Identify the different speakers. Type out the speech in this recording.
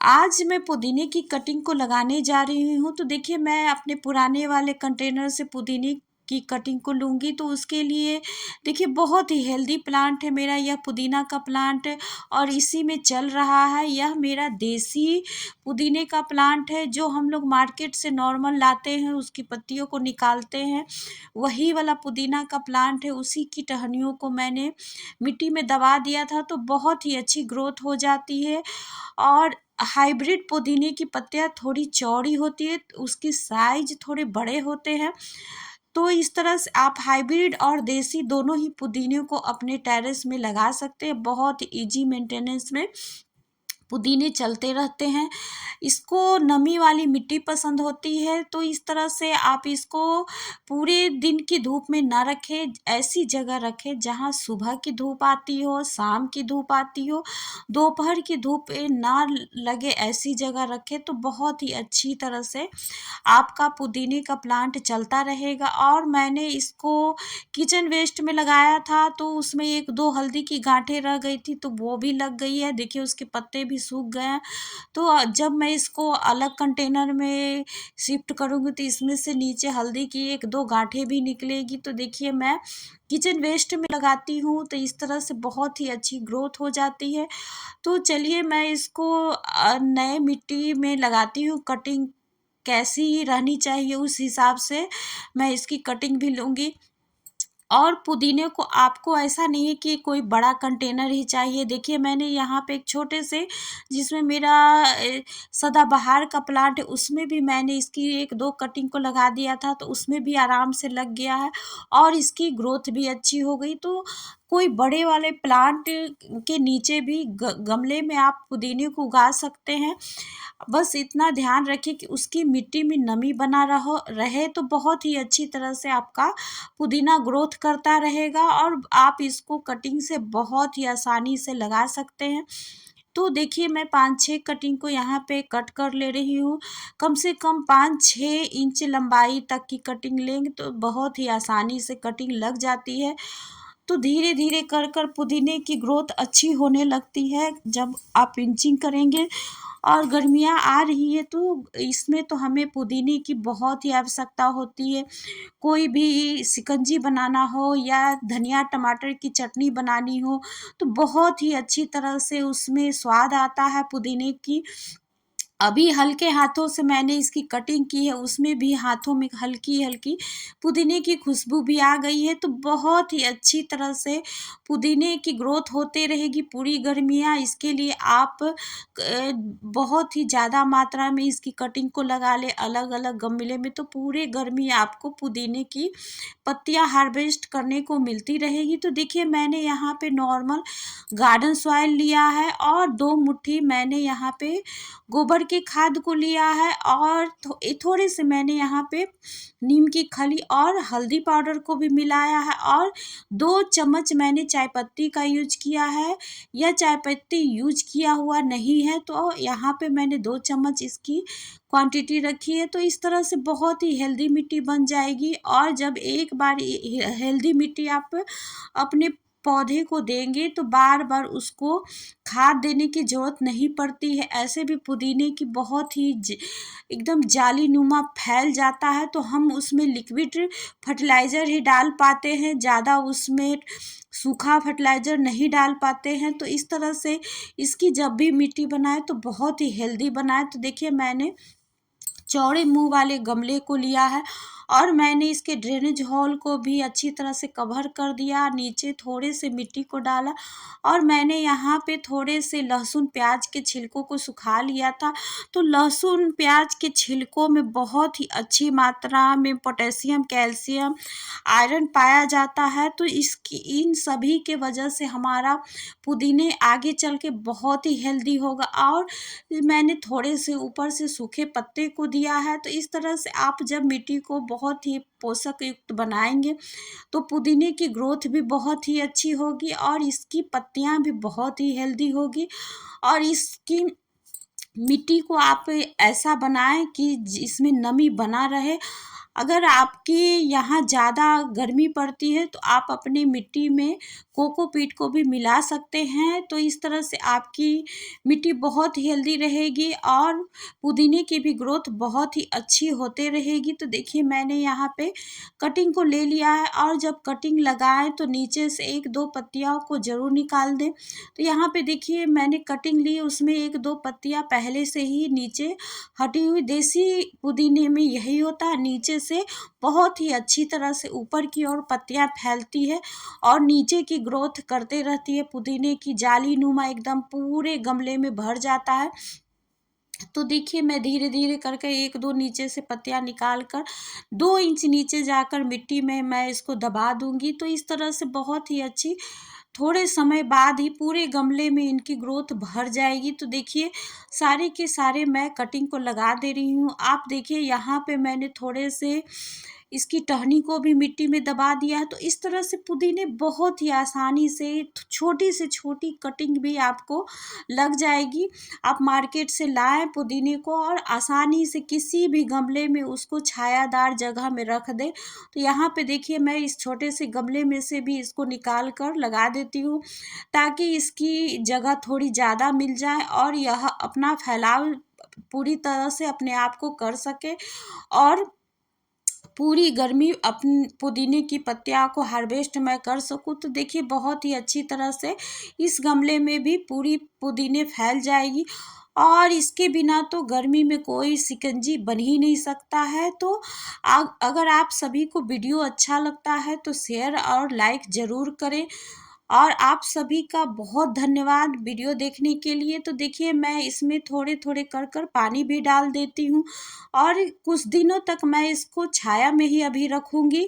Speaker 1: आज मैं पुदीने की कटिंग को लगाने जा रही हूँ। तो देखिए, मैं अपने पुराने वाले कंटेनर से पुदीने की कटिंग को लूँगी। तो उसके लिए देखिए, बहुत ही हेल्दी प्लांट है मेरा यह पुदीना का प्लांट, और इसी में चल रहा है। यह मेरा देसी पुदीने का प्लांट है, जो हम लोग मार्केट से नॉर्मल लाते हैं, उसकी पत्तियों को निकालते हैं। वही वाला पुदीना का प्लांट है। उसी की टहनियों को मैंने मिट्टी में दबा दिया था, तो बहुत ही अच्छी ग्रोथ हो जाती है। और हाइब्रिड पुदीने की पत्तियाँ थोड़ी चौड़ी होती है, उसकी साइज थोड़े बड़े होते हैं। तो इस तरह से आप हाइब्रिड और देसी दोनों ही पुदीने को अपने टेरेस में लगा सकते हैं। बहुत इजी मेंटेनेंस में पुदीने चलते रहते हैं। इसको नमी वाली मिट्टी पसंद होती है, तो इस तरह से आप इसको पूरे दिन की धूप में ना रखें। ऐसी जगह रखें जहां सुबह की धूप आती हो, शाम की धूप आती हो, दोपहर की धूप ना लगे, ऐसी जगह रखें। तो बहुत ही अच्छी तरह से आपका पुदीने का प्लांट चलता रहेगा। और मैंने इसको किचन वेस्ट में लगाया था, तो उसमें 1-2 हल्दी की गांठें रह गई थी, तो वो भी लग गई है। देखिए, उसके पत्ते भी सूख गए हैं। तो जब मैं इसको अलग कंटेनर में शिफ्ट करूँगी, तो इसमें से नीचे हल्दी की 1-2 गांठें भी निकलेगी। तो देखिए, मैं किचन वेस्ट में लगाती हूँ, तो इस तरह से बहुत ही अच्छी ग्रोथ हो जाती है। तो चलिए, मैं इसको नए मिट्टी में लगाती हूँ। कटिंग कैसी रहनी चाहिए, उस हिसाब से मैं इसकी कटिंग भी लूँगी। और पुदीने को आपको ऐसा नहीं है कि कोई बड़ा कंटेनर ही चाहिए। देखिए, मैंने यहाँ पे एक छोटे से, जिसमें मेरा सदाबहार का प्लांट है, उसमें भी मैंने इसकी 1-2 कटिंग को लगा दिया था, तो उसमें भी आराम से लग गया है और इसकी ग्रोथ भी अच्छी हो गई। तो कोई बड़े वाले प्लांट के नीचे भी गमले में आप पुदीने को उगा सकते हैं। बस इतना ध्यान रखें कि उसकी मिट्टी में नमी बना रहे, तो बहुत ही अच्छी तरह से आपका पुदीना ग्रोथ करता रहेगा, और आप इसको कटिंग से बहुत ही आसानी से लगा सकते हैं। तो देखिए, मैं 5-6 कटिंग को यहाँ पे कट कर ले रही हूँ। कम से कम 5-6 इंच लंबाई तक की कटिंग लेंगे, तो बहुत ही आसानी से कटिंग लग जाती है। तो धीरे धीरे कर कर पुदीने की ग्रोथ अच्छी होने लगती है जब आप पिंचिंग करेंगे। और गर्मियाँ आ रही है, तो इसमें तो हमें पुदीने की बहुत ही आवश्यकता होती है। कोई भी शिकंजी बनाना हो या धनिया टमाटर की चटनी बनानी हो, तो बहुत ही अच्छी तरह से उसमें स्वाद आता है पुदीने की। अभी हल्के हाथों से मैंने इसकी कटिंग की है, उसमें भी हाथों में हल्की-हल्की पुदीने की खुशबू भी आ गई है। तो बहुत ही अच्छी तरह से पुदीने की ग्रोथ होते रहेगी पूरी गर्मियाँ। इसके लिए आप बहुत ही ज़्यादा मात्रा में इसकी कटिंग को लगा लें अलग-अलग गमले में, तो पूरे गर्मी आपको पुदीने की पत्तियाँ हार्वेस्ट करने को मिलती रहेगी। तो देखिए, मैंने यहाँ पे नॉर्मल गार्डन सॉइल लिया है, और 2 मुट्ठी मैंने यहाँ पे गोबर की खाद को लिया है, और थोड़े से मैंने यहाँ पे नीम की खली और हल्दी पाउडर को भी मिलाया है, और 2 चम्मच मैंने चाय पत्ती का यूज किया है। यह चाय पत्ती यूज किया हुआ नहीं है, तो यहाँ पे मैंने 2 चम्मच इसकी क्वांटिटी रखी है। तो इस तरह से बहुत ही हेल्दी मिट्टी बन जाएगी। और जब एक बार हेल्दी मिट्टी आप अपने पौधे को देंगे, तो बार बार उसको खाद देने की ज़रूरत नहीं पड़ती है। ऐसे भी पुदीने की बहुत ही एकदम जालीनुमा फैल जाता है, तो हम उसमें लिक्विड फर्टिलाइज़र ही डाल पाते हैं, ज़्यादा उसमें सूखा फर्टिलाइज़र नहीं डाल पाते हैं। तो इस तरह से इसकी जब भी मिट्टी बनाए, तो बहुत ही हेल्दी बनाए। तो देखिए, मैंने चौड़े मुंह वाले गमले को लिया है, और मैंने इसके ड्रेनेज होल को भी अच्छी तरह से कवर कर दिया। नीचे थोड़े से मिट्टी को डाला, और मैंने यहाँ पे थोड़े से लहसुन प्याज के छिलकों को सुखा लिया था। तो लहसुन प्याज के छिलकों में बहुत ही अच्छी मात्रा में पोटेशियम, कैल्शियम, आयरन पाया जाता है। तो इसकी इन सभी के वजह से हमारा पुदीने आगे चल के बहुत ही हेल्दी होगा। और मैंने थोड़े से ऊपर से सूखे पत्ते को दिया है। तो इस तरह से आप जब मिट्टी को बहुत ही पोषक युक्त बनाएंगे, तो पुदीने की ग्रोथ भी बहुत ही अच्छी होगी, और इसकी पत्तियां भी बहुत ही हेल्दी होगी। और इसकी मिट्टी को आप ऐसा बनाएं कि जिसमें नमी बना रहे। अगर आपके यहाँ ज़्यादा गर्मी पड़ती है, तो आप अपनी मिट्टी में कोकोपीट को भी मिला सकते हैं। तो इस तरह से आपकी मिट्टी बहुत हेल्दी रहेगी और पुदीने की भी ग्रोथ बहुत ही अच्छी होते रहेगी। तो देखिए मैंने यहाँ पे कटिंग को ले लिया है, और जब कटिंग लगाएं तो नीचे से 1-2 पत्तियों को ज़रूर निकाल दें। तो यहाँ पे देखिए मैंने कटिंग ली, उसमें 1-2 पत्तियाँ पहले से ही नीचे हटी हुई। देसी पुदीने में यही होता है, नीचे से बहुत ही अच्छी तरह से ऊपर की ओर पत्तियाँ फैलती है और नीचे की ग्रोथ करते रहती है। पुदीने की जाली नुमा एकदम पूरे गमले में भर जाता है। तो देखिए मैं धीरे धीरे करके 1-2 नीचे से पत्तियाँ निकाल कर 2 इंच नीचे जाकर मिट्टी में मैं इसको दबा दूंगी। तो इस तरह से बहुत ही अच्छी थोड़े समय बाद ही पूरे गमले में इनकी ग्रोथ भर जाएगी। तो देखिए सारे के सारे मैं कटिंग को लगा दे रही हूँ। आप देखिए यहाँ पे मैंने थोड़े से इसकी टहनी को भी मिट्टी में दबा दिया है। तो इस तरह से पुदीने बहुत ही आसानी से छोटी से छोटी कटिंग भी आपको लग जाएगी। आप मार्केट से लाएं पुदीने को और आसानी से किसी भी गमले में उसको छायादार जगह में रख दें। तो यहाँ पे देखिए मैं इस छोटे से गमले में से भी इसको निकाल कर लगा देती हूँ, ताकि इसकी जगह थोड़ी ज़्यादा मिल जाए और यह अपना फैलाव पूरी तरह से अपने आप को कर सके और पूरी गर्मी अपन पुदीने की पत्तियाँ को हार्वेस्ट मैं कर सकूँ। तो देखिए बहुत ही अच्छी तरह से इस गमले में भी पूरी पुदीने फैल जाएगी, और इसके बिना तो गर्मी में कोई शिकंजी बन ही नहीं सकता है। तो अगर आप सभी को वीडियो अच्छा लगता है तो शेयर और लाइक ज़रूर करें, और आप सभी का बहुत धन्यवाद वीडियो देखने के लिए। तो देखिए मैं इसमें थोड़े थोड़े कर कर पानी भी डाल देती हूँ, और कुछ दिनों तक मैं इसको छाया में ही अभी रखूँगी।